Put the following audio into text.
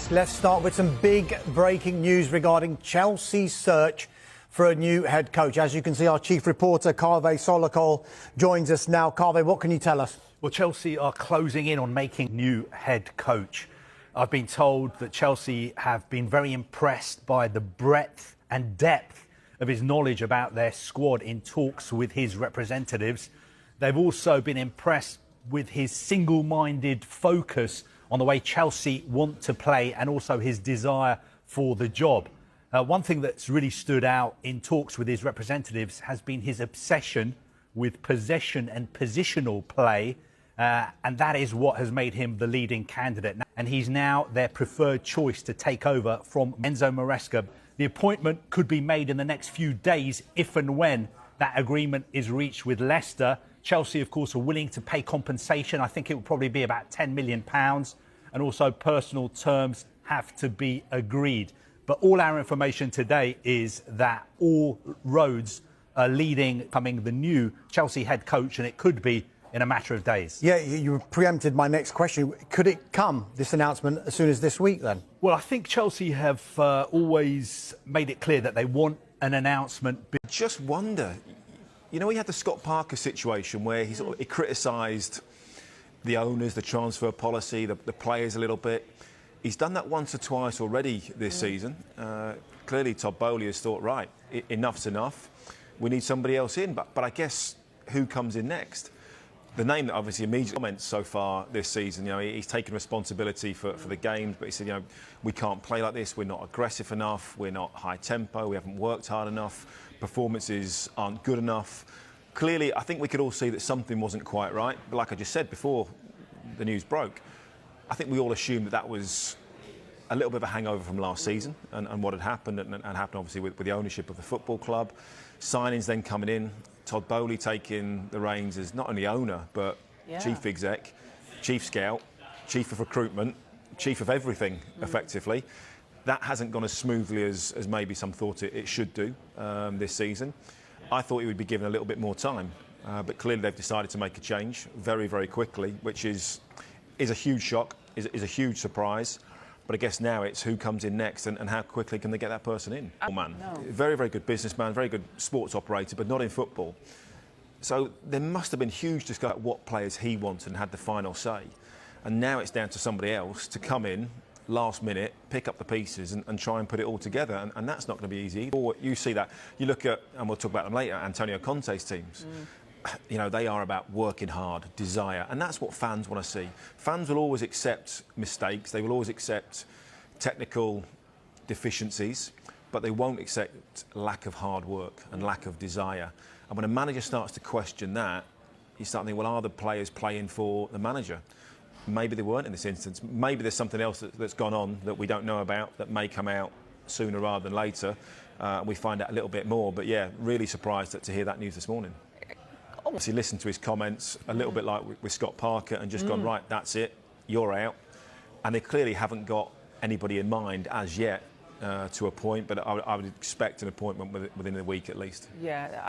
Yes, let's start with some big breaking news regarding Chelsea's search for a new head coach. As you can see, our chief reporter, Kaveh Solokol, joins us now. Kaveh, what can you tell us? Well, Chelsea are closing in on making new head coach. I've been told that Chelsea have been very impressed by the breadth and depth of his knowledge about their squad in talks with his representatives. They've also been impressed with his single-minded focus on the way Chelsea want to play and also his desire for the job. One thing that's really stood out in talks with his representatives has been his obsession with possession and positional play, and that is what has made him the leading candidate. And he's now their preferred choice to take over from Enzo Maresca. The appointment could be made in the next few days if and when that agreement is reached with Leicester. Chelsea, of course, are willing to pay compensation. I think it will probably be about £10 million. And also personal terms have to be agreed. But all our information today is that all roads are leading, becoming the new Chelsea head coach, and it could be in a matter of days. Yeah, you preempted my next question. Could it come, this announcement, as soon as this week then? Well, I think Chelsea have always made it clear that they want an announcement. I just wonder, you know, he had the Scott Parker situation where he criticised the owners, the transfer policy, the players a little bit. He's done that once or twice already this season. Clearly, Todd Boehly has thought, right, enough's enough. We need somebody else in. But I guess who comes in next? The name that obviously immediately comments so far this season, you know, he's taken responsibility for the games, but he said, you know, we can't play like this. We're not aggressive enough. We're not high tempo. We haven't worked hard enough. Performances aren't good enough. Clearly, I think we could all see that something wasn't quite right. But like I just said before the news broke, I think we all assumed that that was a little bit of a hangover from last season and what had happened, and happened obviously with the ownership of the football club. Signings then coming in, Todd Boehly taking the reins as not only owner, but chief exec, chief scout, chief of recruitment, chief of everything, effectively. That hasn't gone as smoothly as maybe some thought it should do this season. I thought he would be given a little bit more time, but clearly they've decided to make a change very, very quickly, which is a huge shock, is a huge surprise. But I guess now it's who comes in next and how quickly can they get that person in. Very, very good businessman, very good sports operator, but not in football. So there must have been huge discussion about what players he wanted and had the final say. And now it's down to somebody else to come in last minute, pick up the pieces and try and put it all together. And that's not going to be easy. You see that. You look at, and we'll talk about them later, Antonio Conte's teams. You know, they are about working hard, desire, and that's what fans want to see. Fans will always accept mistakes, they will always accept technical deficiencies, but they won't accept lack of hard work and lack of desire. And when a manager starts to question that, you start thinking, well, are the players playing for the manager? Maybe they weren't in this instance. Maybe there's something else that's gone on that we don't know about that may come out sooner rather than later. We find out a little bit more, but yeah, really surprised to hear that news this morning. He listened to his comments a little bit like with Scott Parker and just gone, right, that's it, you're out. And they clearly haven't got anybody in mind as yet to appoint, but I would expect an appointment within a week at least. Yeah.